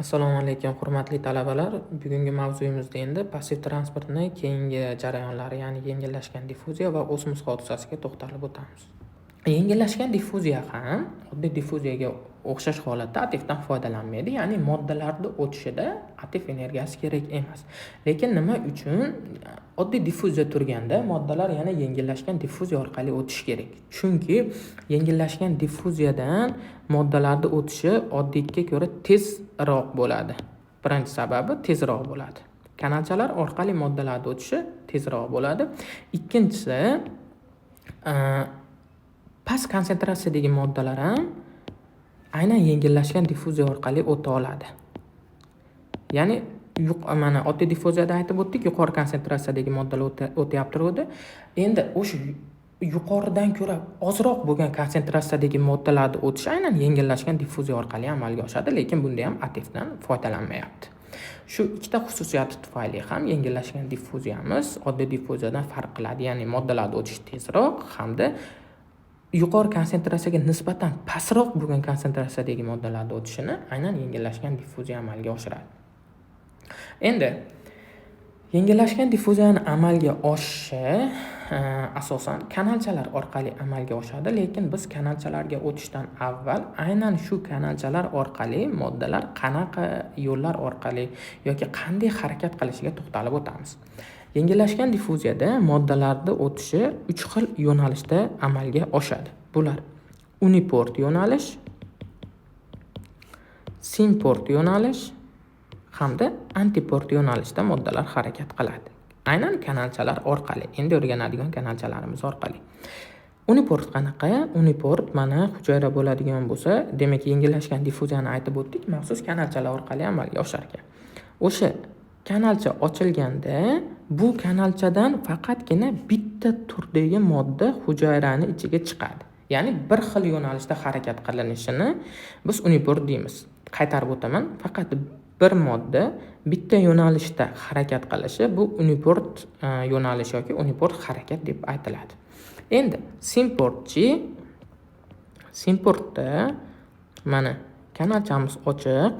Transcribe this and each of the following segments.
Assalomu alaykum, hurmatli talabalar. Bugungi mavzuyimizda endi passiv transportning keyingi jarayonlari, ya'ni yengillashgan diffuziya va osmos hodisasiga to'xtalib o'tamiz. Yengillashgan diffuziya ham oddiy diffuziyaga o'xshash holatda aktivdan foydalanmaydi, ya'ni moddalarni o'tishida aktiv energiyasi kerak emas. Lekin nima uchun oddiy diffuziya turganda moddalar yana yengillashgan diffuziya orqali o'tishi kerak? Chunki yengillashgan diffuziyadan moddalarni o'tishi oddiyga ko'ra tezroq bo'ladi. Birinchi sababi tezroq bo'ladi. Kanalchalar orqali moddalarni o'tishi tezroq bo'ladi. Ikkinchisi, past konsentratsiyadagi moddalar ham aynan yengillashgan diffuziya orqali o'ta oladi. Ya'ni mana oddiy diffuziyada aytib o'tdik, yuqori konsentratsiyadagi moddalar o'tyapti. Endi o'sha yuqoridan ko'ra ozroq bo'lgan konsentratsiyadagi moddalarni o'tishi aynan yengillashgan diffuziya orqali amalga oshadi, lekin bunda ham aktivdan foydalanmayapti. Shu ikkita xususiyati tufayli ham yengillashgan diffuziyamiz oddiy diffuziyadan farq qiladi. Ya'ni moddalarni o'tishi tezroq hamda yuqori konsentratsiyaga nisbatan pastroq bo'lgan konsentratsiyadagi moddalarni o'tishini aynan yengillashgan diffuziya amalga oshiradi. Endi yengillashgan diffuziyani amalga oshishi asosan kanalchalar orqali amalga oshadi, lekin biz kanalchalarga o'tishdan avval aynan shu kanalchalar orqali moddalar qanaqa yo'llar orqali yoki qanday harakat qilishiga to'xtalib o'tamiz. Yengillashgan diffuziyada moddalarning o'tishi 3 xil yo'nalishda amalga oshadi. Bular uniport yo'nalish, simport yo'nalish hamda antiport yo'nalishda moddalar harakat qiladi. Aynan kanalchalar orqali, endi o'rganadigan kanalchalarimiz orqali. Uniport qanaqa? Uniport mana hujayra bo'ladigan bo'lsa, demak yengillashgan diffuziyani aytib o'tdik, maxsus kanalchalar orqali amalga oshar ekan. O'sha kanalcha ochilganda bu kanalchadan faqatgina bitta turdagi modda hujayrani ichiga chiqadi. Ya'ni bir xil yo'nalishda harakat qilinishini biz uniport deymiz. Qaytarib o'taman, faqat bir modda bitta yo'nalishda harakat qilishi bu uniport yo'nalish yoki uniport harakat deb aytiladi. Endi simportda mana kanalchamiz ochiq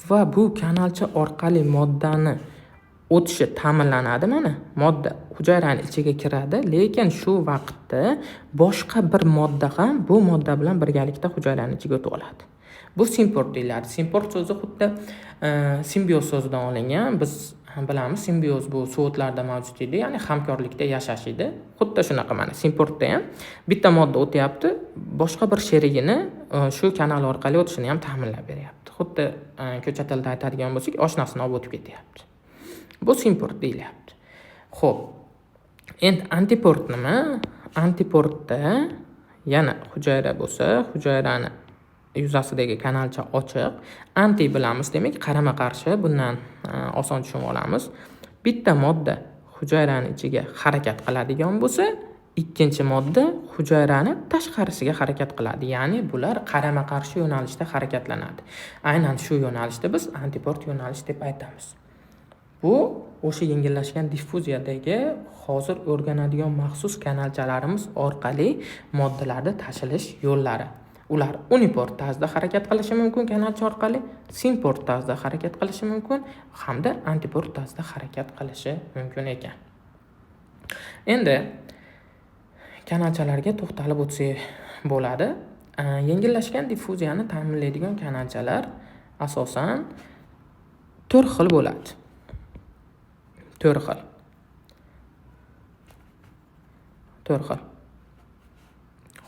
va bu kanalcha orqali moddani o'tishi ta'minlanadi. Mana modda hujayraning ichiga kiradi, lekin shu vaqtda boshqa bir modda ham bu modda bilan birgalikda hujayraning ichiga o'tib oladi. Bu simport deyiladi. Simport so'zi xuddi simbioz so'zidan olingan. Biz bilamiz, simbioz bu so'tlarda mavjud edi, ya'ni hamkorlikda yashash edi. Xuddi shunaqa mana simportda ham bitta modda o'tyapti, boshqa bir sherigini shu kanal orqali o'tishini ham ta'minlab beryapti. Xuddi ko'cha tilida aytadigan bo'lsak, oshnasini olib o'tib ketyapti. Bu simport deyilyapti. Xo'p. Endi antiport nima? Antiportda yana hujayra bo'lsa, hujayrani yuzasidagi kanalcha ochiq. Anti bilamiz, demak qarama-qarshi. Bundan oson tushunib olamiz. Bitta modda hujayraning ichiga harakat qiladigan bo'lsa, ikkinchi modda hujayrani tashqarisiga harakat qiladi. Ya'ni bular qarama-qarshi yo'nalishda harakatlanadi. Aynan shu yo'nalishda biz antiport yo'nalish deb aytamiz. Bu o'sha yengillashgan diffuziyadagi hozir o'rganadigan maxsus kanalchalarimiz orqali moddalarni tashilish yo'llari. Ular uniport tarzda harakat qilishi mumkin kanalcha orqali, simport tarzda harakat qilishi mumkin hamda antiport tarzda harakat qilishi mumkin ekan. Endi kanalchalarga to'xtalib o'tsak bo'ladi. Yengillashgan diffuziyani ta'minlaydigan kanalchalar asosan 4 xil bo'ladi. 4 xil.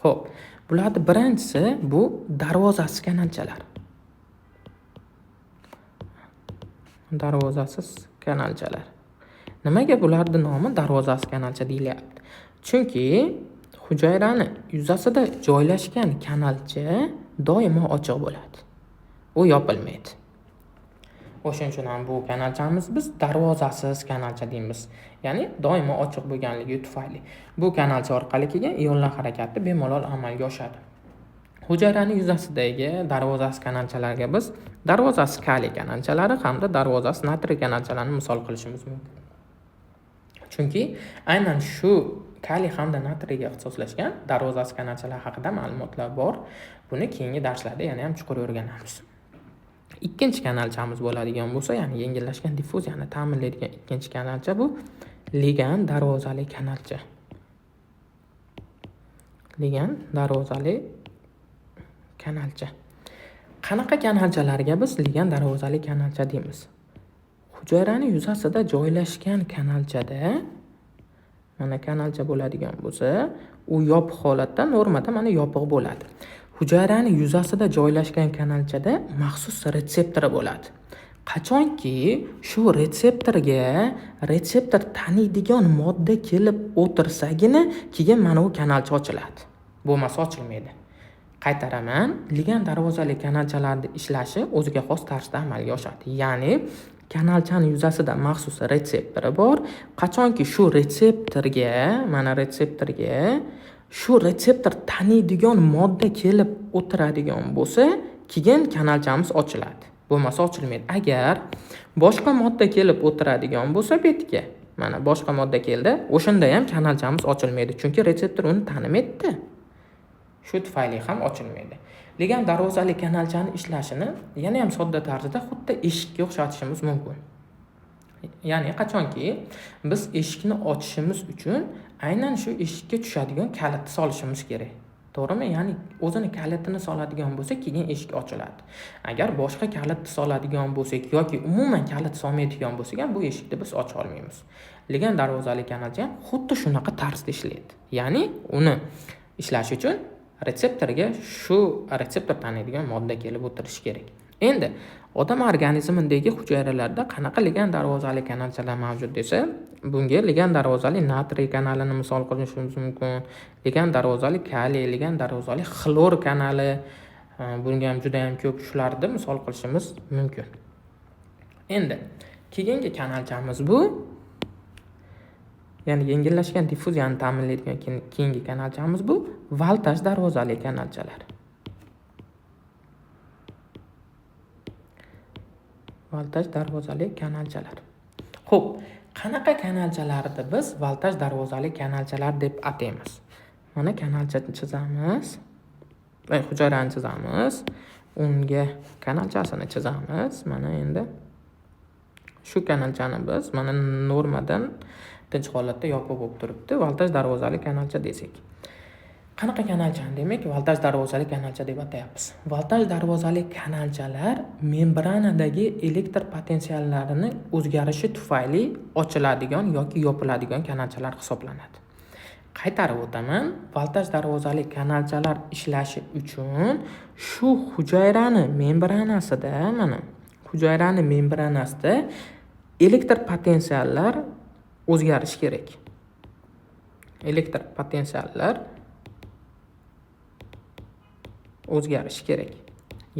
Xo'p, bularning birinchisi bu darvozasiz kanalchalar. Darvozasiz kanalchalar. Nimaga bularning nomi darvozasiz kanalcha deyilyapti? Chunki hujayrani yuzasida joylashgan kanalcha doimo ochiq bo'ladi. U yopilmaydi. O'shuning uchun ham bu kanalchamiz biz darvozasiz kanalcha deymiz. Ya'ni doimo ochiq bo'lganligi tufayli. Bu kanalcha orqali kelgan ionlar harakati bemalol amalga oshadi. Hujayraning yuzasidagi darvozasiz kanalchalarga biz darvozasiz kaliy kanalchalari hamda darvozasiz natriy kanalchalarini misol qilishimiz mumkin. Chunki aynan shu kaliy hamda natriyga ixtisoslashgan darvozasiz kanalchalar haqida ma'lumotlar bor. Buni keyingi darslarda yana ham chuqur o'rganamiz. Ikkinchi kanalchamiz bo'ladigan bo'lsa, ya'ni yengillashgan diffuziyani ta'minlaydigan ikkinchi kanalcha bu ligan darvozali kanalcha. Ligan darvozali kanalcha. Qanaqa kanalchalarga biz ligan darvozali kanalcha deymiz? Hujayrani yuzasida joylashgan kanalchada, mana kanalcha bo'ladigan bo'lsa, u yopiq holatda normada mana yopiq bo'ladi. Hujayrani yuzasida joylashgan kanalchada maxsus retseptori bo'ladi. Qachonki shu retseptor taniydigan modda kelib o'tirsagina, keyin mana bu kanalcha ochiladi. Bo'lmasa ochilmaydi. Qaytaraman, ligan darvozali kanalchalarda ishlashi o'ziga xos tarzda amalga oshadi. Ya'ni kanalchani yuzasida maxsus retseptori bor. Qachonki shu retseptorga shu retseptor taniydigan modda kelib o'tiradigan bo'lsa, keyin kanalchamiz ochiladi. Bo'lmasa ochilmaydi. Agar boshqa modda kelib o'tiradigan bo'lsa betga, mana boshqa modda keldi, o'shanda ham kanalchamiz ochilmaydi, chunki retseptor uni tanimaydi. Shu tufayli ham ochilmaydi. Ligan darvozali kanalchani ishlashini yana ham sodda tarzda xuddi eshikka o'xshatishimiz mumkin. Ya'ni qachonki biz eshikni ochishimiz uchun aynan shu eshikka tushadigan kalitni solishimiz kerak. To'g'rimi? Ya'ni o'zini kalitini soladigan bo'lsak, keyin eshik ochiladi. Agar boshqa kalitni soladigan bo'lsak yoki umuman kalit solmaydigan bo'lsak ham bu eshikni biz ocha olmaymiz. Ligan darvozali kanalcha ham xuddi shunaqa tarzda ishlaydi. Ya'ni uni ishlash uchun retseptorga shu retseptor taniydigan modda kelib o'tirishi kerak. Endi odam organizmidagi hujayralarda qanaqa ligan darvozali kanalchalar mavjud desa, bunga ligan darvozali natriy kanalini misol qilishimiz mumkin. Ligan darvozali kaliy, ligan darvozali xlor kanali, bunga ham juda ham ko'p shularni misol qilishimiz mumkin. Endi keyingi kanalchamiz bu, ya'ni yengillashgan diffuziyani ta'minlaydigan keyingi kanalchamiz bu voltaj darvozali kanalchalar. Voltaj darvozali kanalchalar. Xo'p, qanaqa kanalchalarni biz voltaj darvozali kanalchalar deb ataymiz? Mana kanalchani chizamiz. Hujayrani chizamiz. Unga kanalchasini chizamiz. Mana endi shu kanalchani biz mana normadan tinch holatda yopiq bo'lib turibdi. Voltaj darvozali kanalcha desak. Qanaqa kanalchani demak, voltaj darvozali kanalcha deb atayapmiz. Voltaj darvozali kanalchalar membranadagi elektr potensiallarini o'zgarishi tufayli ochiladigan yoki yopiladigan kanalchalar hisoblanadi. Qaytarib o'taman, voltaj darvozali kanalchalar ishlashi uchun shu hujayrani membranasida elektr potensiallar o'zgarishi kerak. Elektr potensiallar o'zgarishi kerak.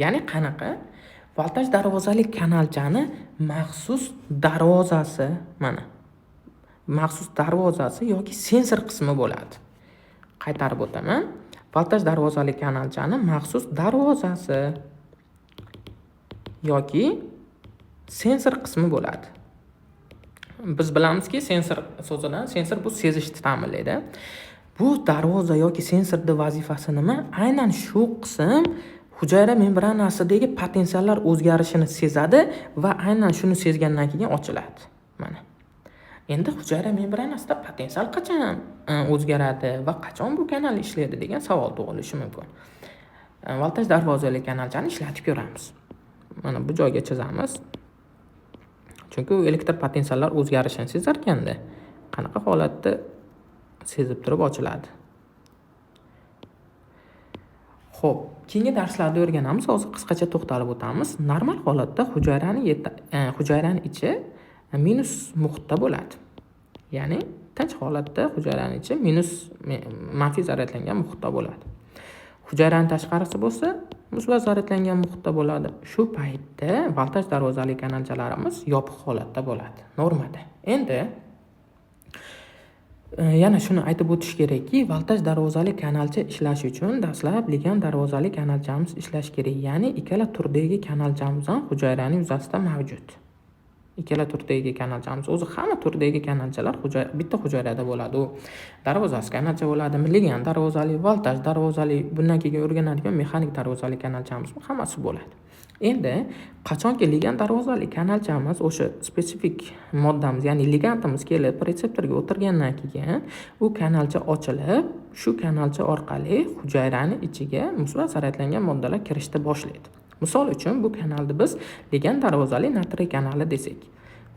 Ya'ni qanaqa? Voltaj darvozali kanalchani maxsus darvozasi yoki sensor qismi bo'ladi. Qaytarib o'taman. Voltaj darvozali kanalchani maxsus darvozasi yoki sensor qismi bo'ladi. Biz bilamizki, sensor so'zidan sensor bu sezishni ta'minlaydi. Bu darvoza yoki sensorning vazifasi nima? Aynan shu qism hujayra membranasidagi potensiallar o'zgarishini sezadi va aynan shuni sezgandan keyin ochiladi. Mana. Endi hujayra membranasida potensial qachon o'zgaradi va qachon bu kanal ishlaydi degan savol tug'ilishi mumkin. Voltaj darvozali kanalchani ishlatib ko'ramiz. Mana bu joyga chizamiz. Chunki u elektr potensiallar o'zgarishini sezar ekanda, qanaqa holatda sezib turib ochiladi. Xo'p, keyingi darslarda o'rganamiz. Hozir qisqacha to'xtalib o'tamiz. Normal holatda hujayrani ichi minus muhitda bo'ladi. Ya'ni tinch holatda hujayrani ichi manfiy zaryadlangan muhitda bo'ladi. Hujayraning tashqarisi bo'lsa, musbat zaryadlangan muhitda bo'ladi. Shu paytda voltaj darvozali kanalchalarimiz yopiq holatda bo'ladi, normada. Endi yana shuni aytib o'tish kerakki, voltaj darvozali kanalcha ishlash uchun dastlab ligan darvozali kanalchamiz ishlash kerak. Ya'ni ikkala turdagi kanalchamiz ham hujayraning yuzasida mavjud. Ikkala turdagi kanalchamiz, o'zi hamma turdagi kanalchalar bitta hujayrada bo'ladi. U darvozasi kanalcha bo'ladi, ligan darvozali, voltaj darvozali, bundan keyin o'rganadigan mexanik darvozali kanalchamiz hammasi bo'ladi. Endi qachonki ligand darvozali kanalchamiz o'sha spesifik moddamiz, ya'ni ligandimiz kelib retseptorga o'tirgandan keyin u kanalcha ochilib, shu kanalcha orqali hujayrani ichiga musbat zaryadlangan moddalar kirishni boshlaydi. Misol uchun bu kanalni biz ligand darvozali natriy kanali desak,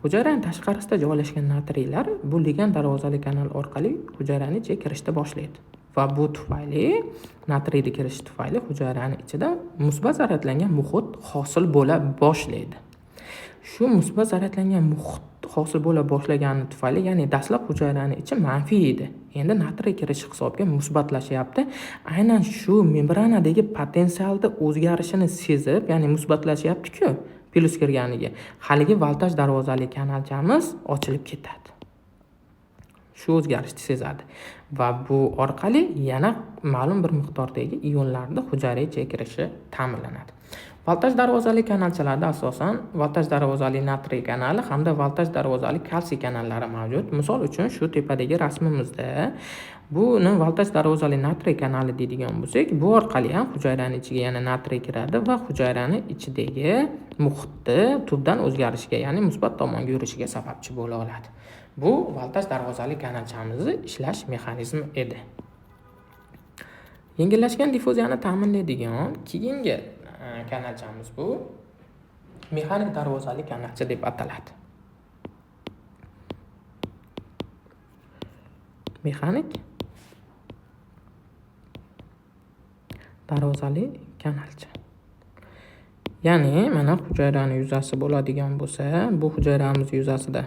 hujayraning tashqarisida joylashgan natriylar bu ligand darvozali kanal orqali hujayraning ichiga kirishni boshlaydi. Va bu tufayli natriyni kirishi tufayli hujayraning ichida musbat zaryadlangan muhit hosil bo'la boshlaydi. Shu musbat zaryadlangan muhit hosil bo'la boshlagani tufayli, ya'ni dastlab hujayraning ichi manfiy edi. Endi natriy kirishi hisobiga musbatlashyapti. Aynan shu membranadagi potensialda o'zgarishini sezib, ya'ni musbatlashyapti-ku, plus kirganiga, haligi voltaj darvozali kanalchamiz ochilib ketadi. Shu o'zgarishni sezadi va bu orqali yana ma'lum bir miqdordagi ionlarni hujayra ichiga kirishi ta'minlanadi. Voltaj darvozali kanalchalarda asosan voltaj darvozali natriy kanali hamda voltaj darvozali kalsiy kanallari mavjud. Misol uchun shu tepadagi rasmimizda buni voltaj darvozali natriy kanali deydigan bo'lsak, bu orqali ham hujayraning ichiga yana natriy kiradi va hujayraning ichidagi muhitni tubdan o'zgarishiga, ya'ni musbat tomonga yurishiga sababchi bo'la oladi. Bu voltaj darvozali kanalchamizni ishlash mexanizmi edi. Yengillashgan difuziyani ta'minlaydigan keyingi kanalchamiz bu mexanik darvozali kanalcha deb ataladi. Mexanik darvozali kanalcha. Ya'ni mana hujayraning yuzasi bo'ladigan bo'lsa, bu hujayramiz yuzasida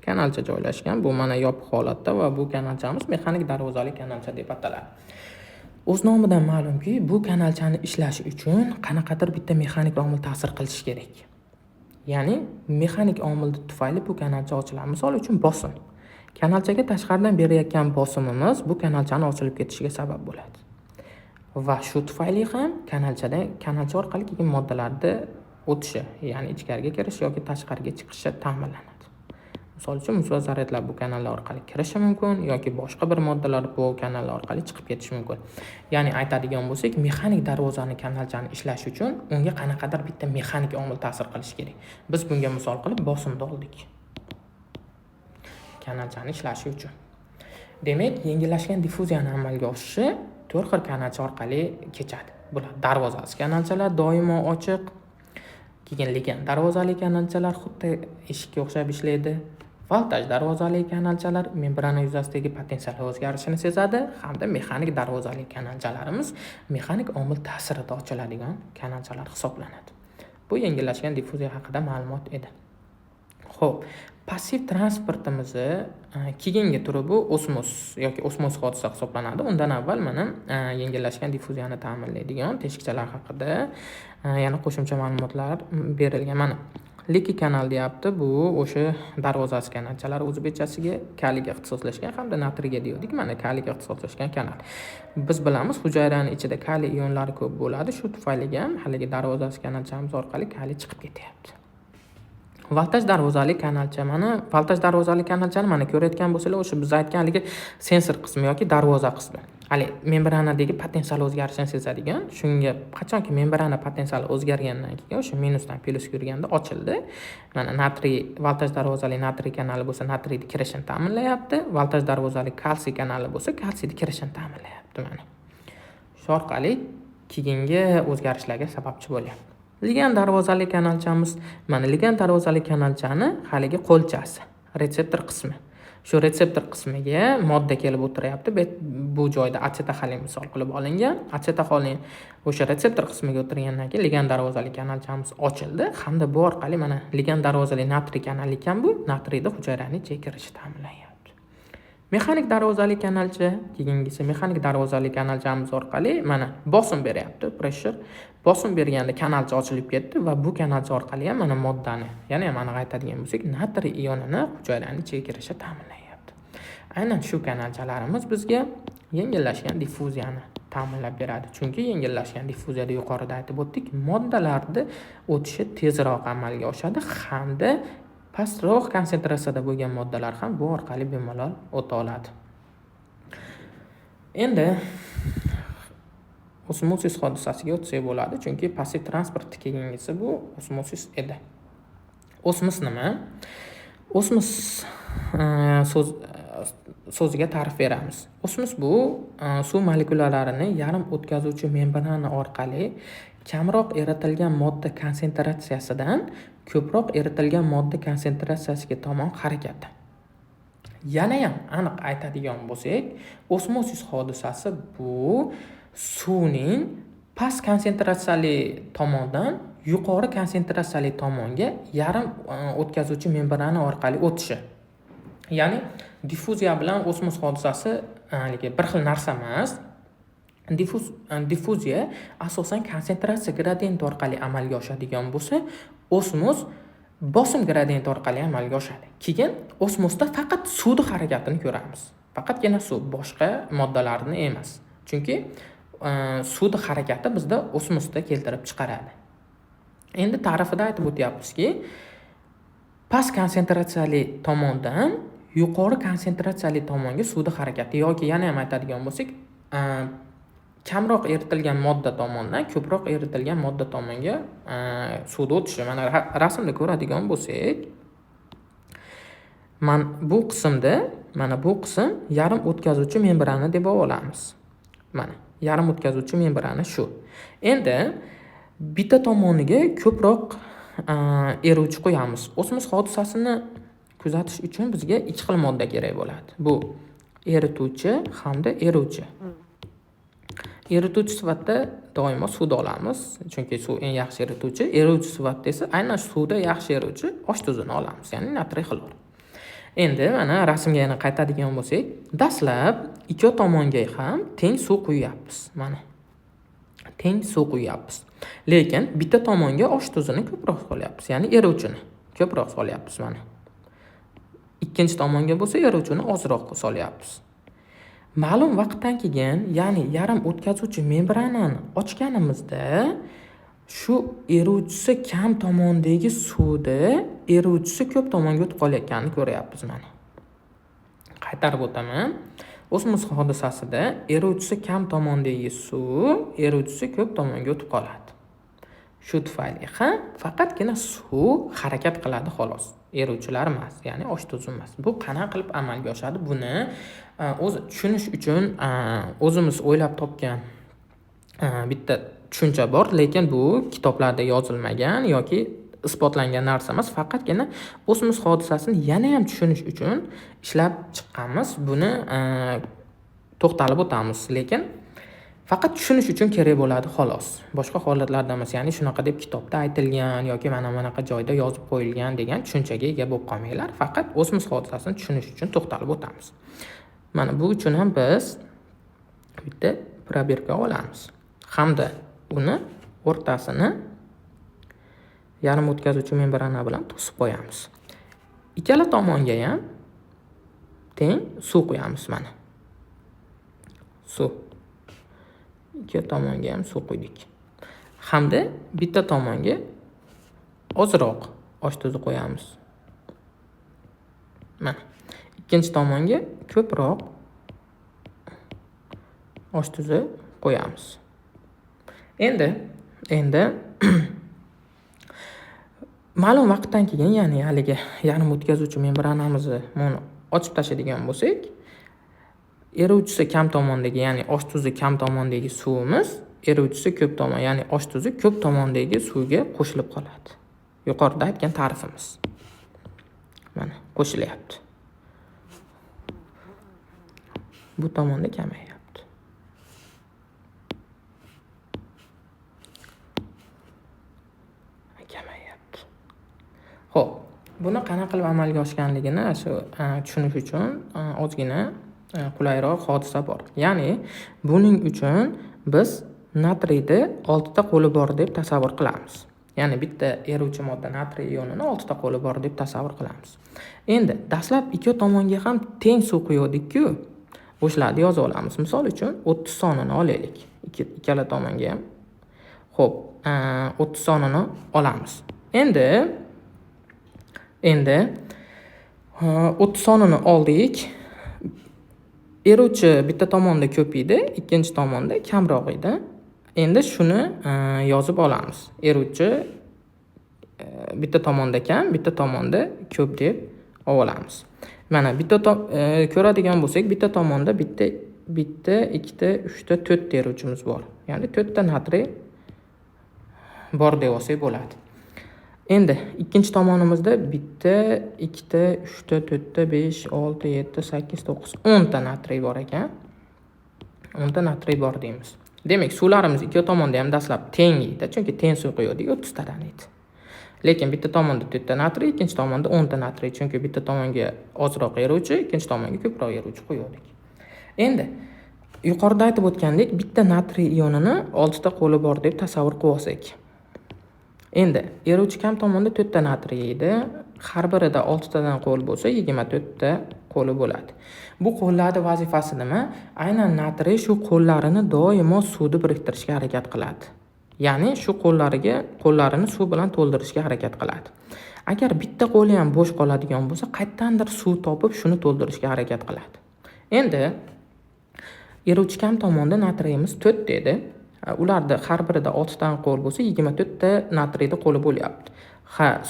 kanalcha joylashgan. Bu mana yopiq holatda va bu kanalchamiz mexanik darvozali kanalcha deb ataladi. O'z nomidan ma'lumki, bu kanalchani ishlashi uchun qanaqadir bitta mexanik omil ta'sir qilishi kerak. Ya'ni mexanik omil tufayli bu kanalcha ochiladi. Misol uchun bosim. Kanalchaga tashqaridan berayotgan bosimimiz bu kanalchani ochilib ketishiga sabab bo'ladi. Va shu tufayli ham kanalcha orqali kelgan moddalarni o'tishi, ya'ni ichkariga kirish yoki tashqariga chiqishi ta'minlanadi. Misol uchun musbat zaryadlar bu kanallar orqali kirishi mumkin yoki boshqa bir moddalar bu kanallar orqali chiqib ketishi mumkin. Ya'ni aytadigan bo'lsak, mexanik darvozani kanalchani ishlash uchun unga qanaqadir bitta mexanik omil ta'sir qilishi kerak. Biz bunga misol qilib bosimni oldik. Kanalchani ishlashi uchun. Demak, yengillashgan difuziyani amalga oshirishi 4 xil kanalcha orqali kechadi. Bular darvozasi kanalchalar doimo ochiq, keyin ligand darvozali kanalchalar xuddi eshikka o'xshab ishlaydi. Voltaj darvozali kanalchalar membrana yuzasidagi potensial o'zgarishini sezadi hamda mexanik darvozali kanalchalarimiz mexanik omil ta'sirida ochiladigan kanalchalar hisoblanadi. Bu yengillashgan difuziya haqida ma'lumot edi. Xo'p, passiv transportimizni keyingi turi bu osmos yoki osmos hodisa hisoblanadi. Undan avval mana yengillashgan difuziyani ta'minlaydigan teshikchalar haqida yana qo'shimcha ma'lumotlar berilgan. Mana Liki kanal deyapti. Bu o'sha darvozasi kanalchalari o'zbekchasiga kaliga ixtisoslashgan hamda natriyga dedik. Mana kaliga ixtisoslashgan kanal. Biz bilamiz, hujayraning ichida kaliy ionlari ko'p bo'ladi. Shu tufayli ham haligi darvozasi kanalchamiz orqali kaliy chiqib ketyapti. Voltaj darvozali kanalcha, mana voltaj darvozali kanalchani mana ko'rayotgan bo'lsangiz, o'sha biz aytganligi sensor qismi yoki darvoza qismi. Hali membranadagi potensial o'zgarishini sezadigan, shunga qachonki membrana potensiali o'zgargandan keyin o'sha minusdan plusga yurganda ochildi. Mana natriy, voltaj darvozali natriy kanali bo'lsa, natriyni kirishini ta'minlayapti. Voltaj darvozali kalsiy kanali bo'lsa, kalsiyni kirishini ta'minlayapti mana. Shu orqali keyingi o'zgarishlarga sababchi bo'lyapti. Ligand darvozali kanalchamiz, mana ligand darvozali kanalchani haligi qo'lchasi, retseptor qismi. Shu retseptor qismiga modda kelib o'tiryapti. Bu joyda acetaxolin misol qilib olingan. Acetaxolin o'sha retseptor qismiga o'tirgandan keyin ligand darvozali kanalchamiz ochildi hamda bu orqali mana ligand darvozali natriy kanal ekan, bu natriyda hujayraning ichiga kirishi ta'minlanyapti. Mexanik darvozali kanalcha, keyingisi mexanik darvozali kanalchamiz orqali mana bosim beryapti, pressure. Bosim berganda kanalcha ochilib ketdi va bu kanalcha orqali ham mana moddani, ya'ni mana aytadigan bo'lsak, natriy ionini hujayraning ichiga kirishi ta'minlanyapti. Aynan shu kanalchalarimiz bizga yengillashgan difuziyani ta'minlab beradi. Chunki yengillashgan difuziyada yuqorida aytib o'tdik, moddalarni o'tishi tezroq amalga oshadi hamda pastroq konsentratsiyada bo'lgan moddalar ham bu orqali bemalol o'ta oladi. Endi osmosis hodisasiga o'tsak bo'ladi, chunki passiv transport kelgisi bu osmosis edi. Osmos nima? Osmos so'ziga ta'rif beramiz. Osmos bu suv molekulalarini yarim o'tkazuvchi membrana orqali kamroq eritilgan modda konsentratsiyasidan ko'proq eritilgan modda konsentratsiyasiga tomon harakati. Yana ham aniq aytadigan bo'lsak, osmosis hodisasi bu suvning past konsentratsiyali tomondan yuqori konsentratsiyali tomonga yarim o'tkazuvchi membrana orqali o'tishi. Ya'ni diffuziya bilan osmos hodisasi bir xil narsa emas. Diffuziya asosan konsentratsiya gradiyenti orqali amalga oshadigan bo'lsa, osmos bosim gradiyenti orqali amalga oshadi. Keyin osmosda faqat suvning harakatini ko'ramiz. Faqatgina suv, boshqa moddalarni emas. Chunki suvning harakati bizda osmosda keltirib chiqaradi. Endi ta'rifida aytib o'tyapmizki, past konsentratsiyali tomondan yuqori konsentratsiyali tomonga suvning harakati yoki yana ham aytadigan bo'lsak, kamroq eritilgan modda tomonidan ko'proq eritilgan modda tomonga suvni o'tishi. Mana rasmda ko'radigan bo'lsak, bu qism yarim o'tkazuvchi membrana deb olamiz. Mana yarim o'tkazuvchi membrana shu. Endi bitta tomoniga ko'proq eruvchi qo'yamiz. Osmos hodisasini kuzatish uchun bizga ikki xil modda kerak bo'ladi. Bu erituvchi hamda eruvchi. Erituvchi sifatida doimo suvni olamiz, chunki suv eng yaxshi erituvchi. Eruvchi sifatida esa aynan suvda yaxshi eruvchi osh tuzini olamiz, ya'ni natriy xlor. Endi mana rasmga yana qaytadigan bo'lsak, dastlab ikki tomonga ham teng suv quyapmiz. Mana teng suv quyapmiz. Lekin bitta tomonga osh tuzini ko'proq solyapmiz, ya'ni eruvchini ko'proq solyapmiz mana. Ikkinchi tomonga bo'lsa eruvchini ozroq solyapmiz. Ma'lum vaqtdan keyin, ya'ni yarim o'tkazuvchi membranani ochganimizda shu eruvchisi kam tomondagi suvni eruvchisi ko'p tomonga o'tib qolayotganini ko'ryapmiz mana. Qaytarib o'taman. Osmos hodisasida eruvchisi kam tomondagi suv eruvchisi ko'p tomonga o'tib qoladi. Shu tufayli ham faqatgina suv harakat qiladi xolos. Eruvchilar emas, ya'ni osh tuzi emas. Bu qanaqa qilib amalga oshadi? Buni o'zi tushunish uchun o'zimiz o'ylab topgan bitta tushuncha bor, lekin bu kitoblarda yozilmagan yoki isbotlangan narsa emas. Faqatgina osmos hodisasini yana ham tushunish uchun ishlab chiqqanmiz. Buni to'xtalib o'tamiz, lekin faqat tushunish uchun kerak bo'ladi xolos. Boshqa holatlarda emas, ya'ni shunaqa deb kitobda aytilgan yoki mana bunaqa joyda yozib qo'yilgan degan tushunchaga ega bo'lib qolmanglar. Faqat osmos hodisasini tushunish uchun to'xtalib o'tamiz. Mana bu uchun ham biz bitta probirka olamiz. Hamda uni o'rtasini yarim o'tkazuvchi membrana bilan to'sib qo'yamiz. Ikkala tomonga ham teng suv quyamiz mana. Suv. Ikki tomonga ham suv quydik. Hamda bitta tomonga ozroq osh tuzi qo'yamiz. Mana. Ikkinchi tomonga ko'proq osh tuzi qo'yamiz. Endi ma'lum vaqtdan keyin, ya'ni haligi yarim o'tkazuvchi membranamizni buni ochib tashlaydigan bo'lsak, eruvchisi kam tomondagi, ya'ni osh tuzi kam tomondagi suvimiz eruvchisi ko'p tomon, ya'ni osh tuzi ko'p tomondagi suvga qo'shilib qoladi. Yuqorida aytgan ta'rifimiz. Mana qo'shilyapti. Bu tomonda kamayapti. Kamayapti. Xo'p, buni qanaqa qilib amalga oshganligini shu tushunish uchun ozgina qulayroq hodisa bor. Ya'ni buning uchun biz natriyni 6 ta qo'li bor deb tasavvur qilamiz. Ya'ni bitta eruvchi modda natriy ionini 6 ta qo'li bor deb tasavvur qilamiz. Endi dastlab ikki tomonga ham teng suv quydik-ku, o'shlarni yozib olamiz. Misol uchun 30 sonini olaylik. Ikkala tomonga ham. Xo'p, 30 sonini olamiz. Endi 30 sonini oldik. Eruvchi bitta tomonda ko'p edi, ikkinchi tomonda kamroq edi. Endi shuni yozib olamiz. Eruvchi bitta tomonda kam, bitta tomonda ko'p deb olamiz. Mana bitta ko'radigan bo'lsak, bitta tomonda bitta, 2 ta, 3 ta, 4 ta eruvchimiz bor. Ya'ni 4 ta natriy bor deb olsak bo'ladi. Endi ikkinchi tomonimizda bitta, 2 ta, 3 ta, 4 ta, 5, 6, 7, 8, 9, 10 ta natriy bor ekan. 10 ta natriy bor deymiz. Demak, suvlarimiz ikki tomonda ham dastlab teng edi, chunki teng suv qo'ydik, 30 tadan edi. Lekin bitta tomonda 4 ta natriy, ikkinchi tomonda 10 ta natriy, chunki bitta tomonga ozroq eruvchi, ikkinchi tomonga ko'proq eruvchi qo'ydik. Endi yuqorida aytib o'tgandek, bitta natriy ionini 6 ta qo'li bor deb tasavvur qilib olsak. Endi eruvchi kam tomonda 4 ta natriy edi. Har birida 6 tadan qo'l bo'lsa, 24 ta qo'li bo'ladi. Bu qo'llarning vazifasi nima? Aynan natriy shu qo'llarini doimo suvda biriktirishga harakat qiladi. Ya'ni shu qo'llarini suv bilan to'ldirishga harakat qiladi. Agar bitta qo'li ham bo'sh qoladigan bo'lsa, qayerdandir suv topib shuni to'ldirishga harakat qiladi. Endi eruvchi kam tomonda natriyimiz 4 edi. Ularda har birida 6 tadan qo'l bo'lsa, 24 ta natriyda qo'li bo'lyapti.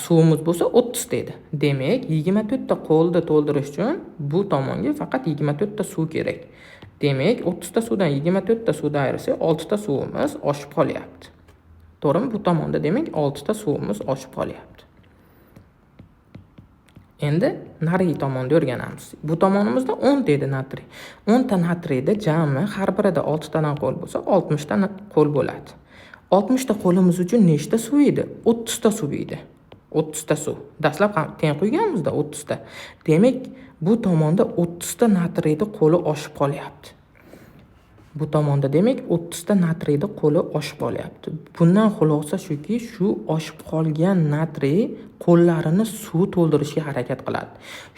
Suvimiz bo'lsa 30 ta edi. Demak, 24 ta qo'lni to'ldirish uchun bu tomonga faqat 24 ta suv kerak. Demak, 30 ta suvdan 24 ta suvni ayirsak, 6 ta suvimiz oshib qolyapti. To'g'rimi? Bu tomonda demak 6 ta suvimiz oshib qolyapti. Endi nariy tomonni o'rganamiz. Bu tomonimizda 10 ta edi natriy. 10 ta natriyda jami har birida 6 tadan qo'l bo'lsa, 60 ta qo'l bo'ladi. 60 ta qo'limiz uchun nechta suv edi? 30 ta suv edi. 30 ta suv. Dastlab ham teng qo'yganmizda 30 ta. Demak, bu tomonda 30 ta natriyda qo'li oshib qolyapti. Bu tomonda demak 30 ta natriyda qo'li oshib qolyapti. Bundan xulosa shuki, shu oshib qolgan natriy qo'llarini suv to'ldirishga harakat qiladi.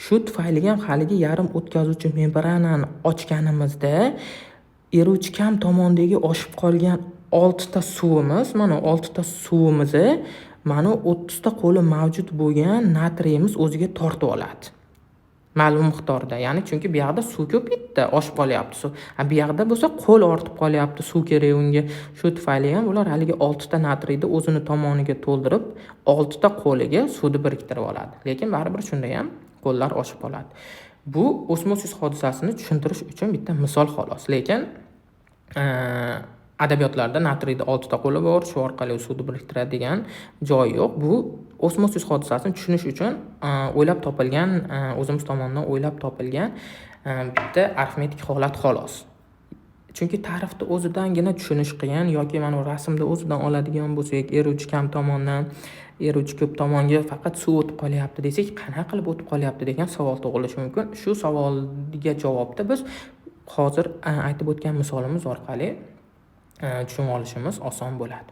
Shu tufayli ham haligi yarim o'tkazuvchi membranani ochganimizda eruvchi kam tomondagi oshib qolgan 6 ta suvimiz, mana 6 ta suvimizni mana 30 ta qo'li mavjud bo'lgan natriyimiz o'ziga tortib oladi. Ma'lum miqdorda, ya'ni chunki bu yoqda suv ko'p edi, oshib qolyapti suv. Bu yoqda bo'lsa qo'l ortib qolyapti, suv kerak unga. Shu tufayli ham ular haligi 6 ta natriyni o'zini tomoniga to'ldirib, 6 ta qo'liga suvni biriktirib oladi. Lekin baribir shunda ham qo'llar oshib qoladi. Bu osmosis hodisasini tushuntirish uchun bitta misol xolos. Lekin adabiyotlarda natriyda 6 ta qo'li bor, shu orqali suvni biriktiradi degan joy yo'q. Bu osmosis hodisasini tushunish uchun o'ylab topilgan, o'zimiz tomonidan o'ylab topilgan bitta arifmetik holat xolos. Chunki ta'rifni o'zidangina tushunish qiyin yoki mana rasmda o'zidan oladigan bo'lsak, eruvchi kam tomondan eruvchi ko'p tomonga faqat suv o'tib qolyapti desak, qanaqa qilib o'tib qolyapti degan savol tug'ilishi mumkin. Shu savolga javobni biz hozir aytib o'tgan misolimiz orqali tushunib olishimiz oson bo'ladi.